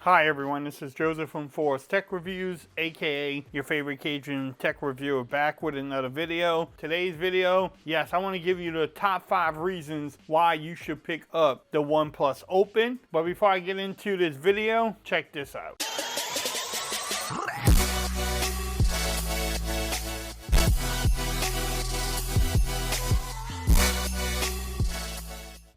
Hi everyone, this is Joseph from Forest Tech Reviews, aka your favorite Cajun tech reviewer, back with another video. Today's video, yes, I want to give you the top 5 reasons why you should pick up the OnePlus Open. But before I get into this video, check this out.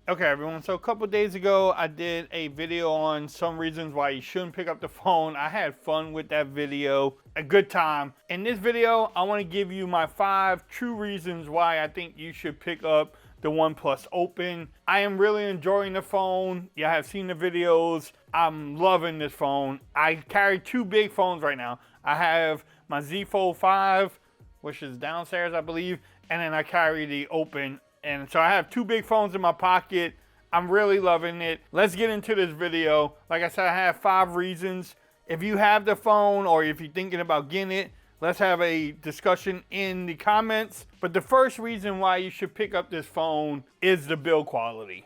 Okay everyone, so a couple days ago I did a video on some reasons why you shouldn't pick up the phone. I had fun with that video, a good time. In this video, I want to give you my 5 true reasons why I think you should pick up the OnePlus Open. I am really enjoying the phone. You have seen the videos. I'm loving this phone. I carry 2 big phones right now. I have my Z Fold 5, which is downstairs I believe, and then I carry the Open. And so I have 2 big phones in my pocket. I'm really loving it. Let's get into this video. Like I said, I have 5 reasons. If you have the phone or if you're thinking about getting it, let's have a discussion in the comments. But the first reason why you should pick up this phone is the build quality.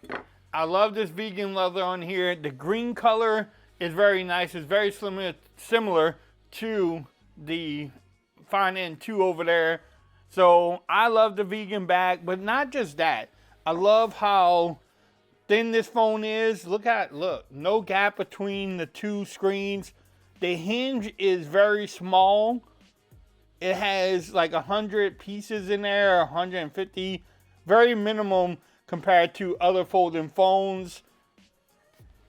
I love this vegan leather on here. The green color is very nice. It's very similar to the Fine N2 over there. So I love the vegan back, but not just that. I love how thin this phone is. Look, no gap between the 2 screens. The hinge is very small. It has like 100 pieces in there, 150. Very minimum compared to other folding phones.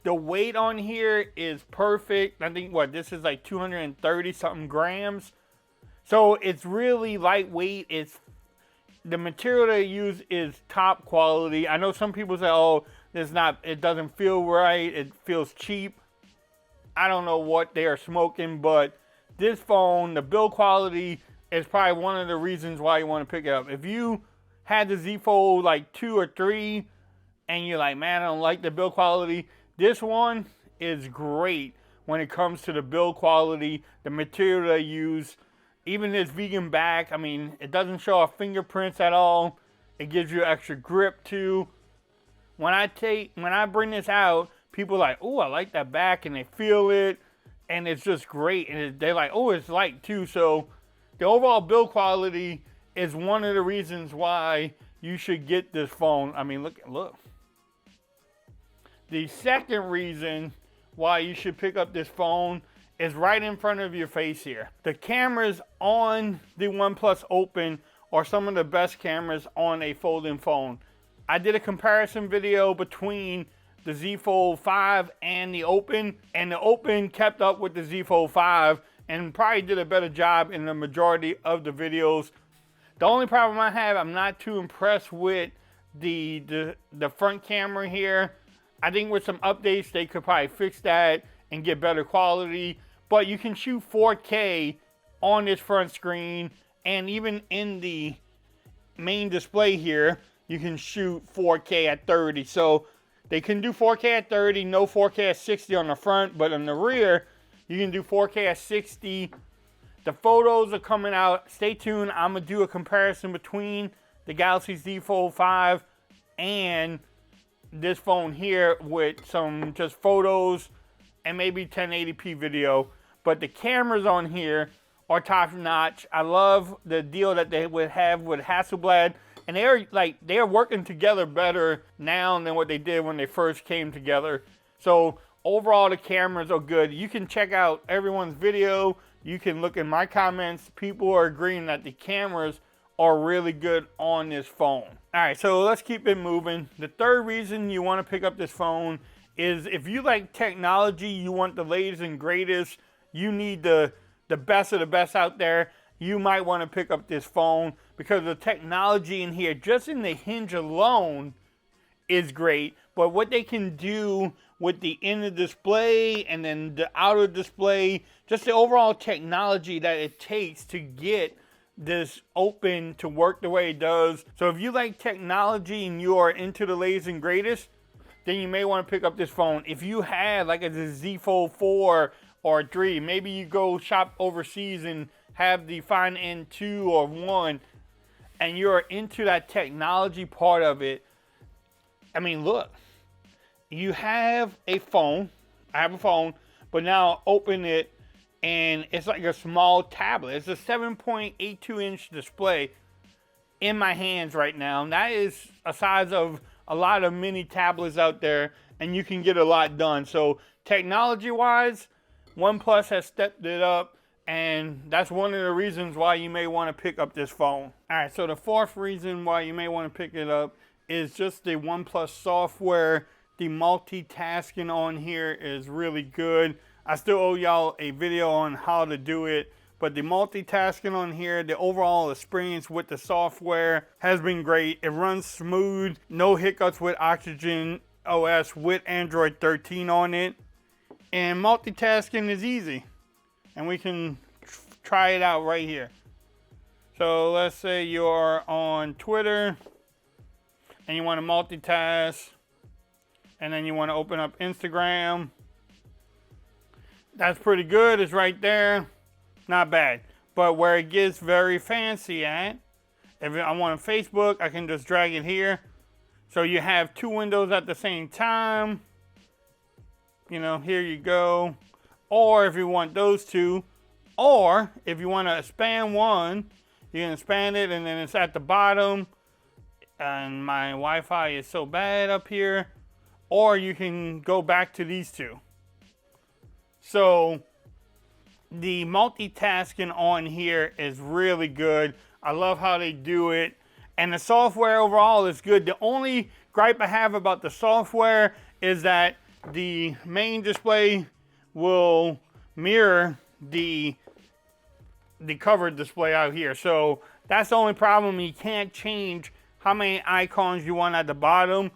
The weight on here is perfect. I think this is like 230 something grams. So it's really lightweight. The material they use is top quality. I know some people say, oh, it doesn't feel right. It feels cheap. I don't know what they are smoking, but this phone, the build quality is probably one of the reasons why you want to pick it up. If you had the Z Fold like 2 or 3 and you're like, man, I don't like the build quality, this one is great when it comes to the build quality, the material they use. Even this vegan back, I mean, it doesn't show off fingerprints at all. It gives you extra grip too. When I bring this out, people are like, oh, I like that back, and they feel it, and it's just great. And they're like, oh, it's light too. So the overall build quality is one of the reasons why you should get this phone. I mean, look. The second reason why you should pick up this phone is right in front of your face here. The cameras on the OnePlus Open are some of the best cameras on a folding phone. I did a comparison video between the Z Fold 5 and the Open kept up with the Z Fold 5 and probably did a better job in the majority of the videos. The only problem I have, I'm not too impressed with the front camera here. I think with some updates they could probably fix that and get better quality. But you can shoot 4K on this front screen, and even in the main display here, you can shoot 4K at 30. So they can do 4K at 30, no 4K at 60 on the front, but on the rear, you can do 4K at 60. The photos are coming out. Stay tuned. I'm going to do a comparison between the Galaxy Z Fold 5 and this phone here with some just photos and maybe 1080p video. But the cameras on here are top notch. I love the deal that they would have with Hasselblad, and they are working together better now than what they did when they first came together. So overall, the cameras are good. You can check out everyone's video. You can look in my comments. People are agreeing that the cameras are really good on this phone. All right, so let's keep it moving. The third reason you want to pick up this phone is if you like technology, you want the latest and greatest, you need the best of the best out there, you might want to pick up this phone because the technology in here, just in the hinge alone, is great. But what they can do with the inner display and then the outer display, just the overall technology that it takes to get this Open to work the way it does. So if you like technology and you are into the latest and greatest, then you may want to pick up this phone. If you have like a Z Fold 4 or 3, maybe you go shop overseas and have the Fine N2 or 1, and you're into that technology part of it. I mean, look, you have a phone. I have a phone, but now open it and it's like a small tablet. It's a 7.82 inch display in my hands right now. And that is a size of a lot of mini tablets out there, and you can get a lot done. So technology wise, OnePlus has stepped it up, and that's one of the reasons why you may want to pick up this phone. All right, so the fourth reason why you may want to pick it up is just the OnePlus software. The multitasking on here is really good. I still owe y'all a video on how to do it, but the multitasking on here, the overall experience with the software has been great. It runs smooth, no hiccups with Oxygen OS with Android 13 on it. And multitasking is easy. And we can try it out right here. So let's say you're on Twitter and you want to multitask, and then you want to open up Instagram. That's pretty good. It's right there. Not bad. But where it gets very fancy at, if I want Facebook, I can just drag it here. So you have two windows at the same time. You know, here you go. Or if you want those two, or if you want to expand one, you can expand it and then it's at the bottom. And my Wi-Fi is so bad up here. Or you can go back to these two. So the multitasking on here is really good. I love how they do it. And the software overall is good. The only gripe I have about the software is that the main display will mirror the covered display out here. So that's the only problem. You can't change how many icons you want at the bottom.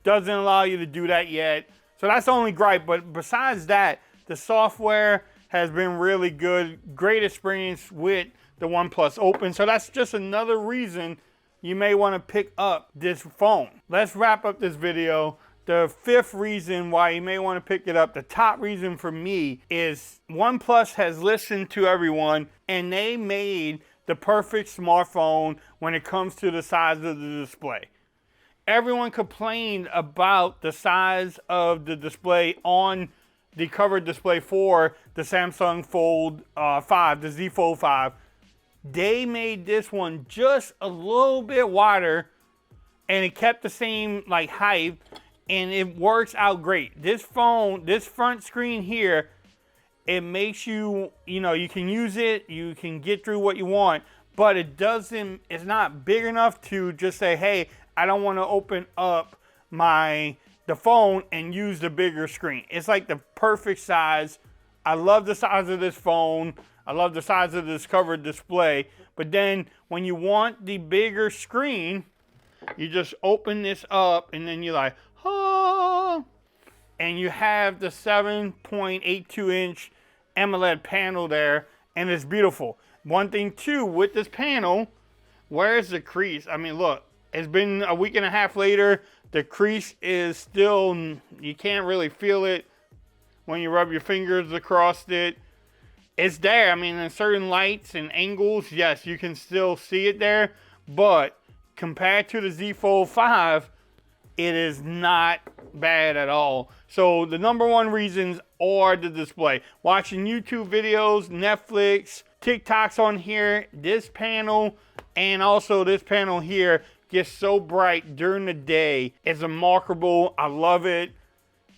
Doesn't allow you to do that yet. So that's the only gripe. But besides that, the software has been really good. Great experience with the OnePlus Open. So that's just another reason you may want to pick up this phone. Let's wrap up this video. The fifth reason why you may want to pick it up, the top reason for me, is OnePlus has listened to everyone and they made the perfect smartphone when it comes to the size of the display. Everyone complained about the size of the display on the covered display for the Samsung Fold 5, the Z Fold 5. They made this one just a little bit wider and it kept the same like height, and it works out great. This phone, this front screen here, it makes you, you can use it, you can get through what you want, but it's not big enough to just say, hey, I don't want to open up the phone and use the bigger screen. It's like the perfect size. I love the size of this phone. I love the size of this covered display. But then when you want the bigger screen, you just open this up and then you're like, oh, and you have the 7.82 inch AMOLED panel there, and it's beautiful. One thing too with this panel, where's the crease? I mean, look, it's been a week and a half later. The crease is still, you can't really feel it when you rub your fingers across it. It's there. I mean, in certain lights and angles, yes, you can still see it there. But compared to the Z Fold 5, it is not bad at all. So the number one reasons are the display. Watching YouTube videos, Netflix, TikToks on here, this panel, and also this panel here gets so bright during the day. It's remarkable. I love it.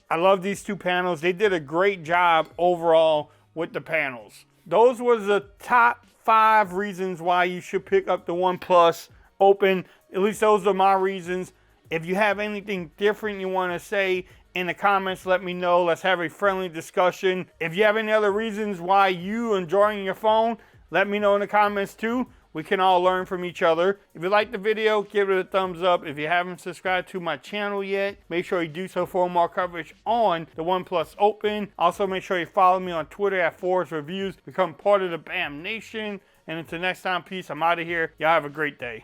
I love these two panels. They did a great job overall with the panels. Those were the top 5 reasons why you should pick up the OnePlus Open. At least those are my reasons. If you have anything different you want to say in the comments, let me know. Let's have a friendly discussion. If you have any other reasons why you enjoying your phone, let me know in the comments too. We can all learn from each other. If you liked the video, give it a thumbs up. If you haven't subscribed to my channel yet, make sure you do so for more coverage on the OnePlus Open. Also, make sure you follow me on Twitter at Forrest Reviews. Become part of the BAM Nation. And until next time, peace. I'm out of here. Y'all have a great day.